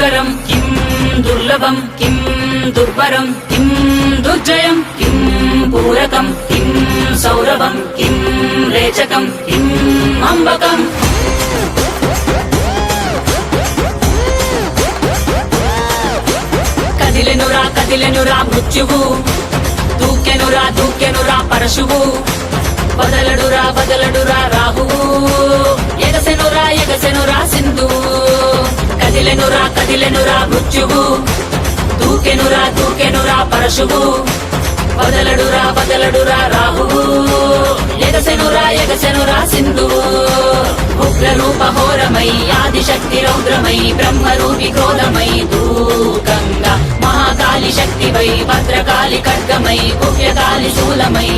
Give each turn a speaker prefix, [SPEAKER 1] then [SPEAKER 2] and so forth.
[SPEAKER 1] दुष्करं किं दुर्लभं किं दुर्वरं किं दुर्जयं किं पूरकं किं सौरभं किं रेचकं किं अम्बकम् కదిలెనురా మృత్యువు దూకెనురా పరశువు వదలడురా రాహువు ఎగసెనురా సింధువు కదిలెనురా మృత్యువు దూకెనురా పరశువు వదలడురా రాహువు ఎగసెనురా సింధువు ఉగ్రరూపహోరమై ఆదిశక్తి రౌద్రమై బ్రహ్మరూపి క్రోధమై దూకంగా మహాకాళి శక్తివై భద్రకాళి ఖడ్గమై గుహ్యకాళి శూలమై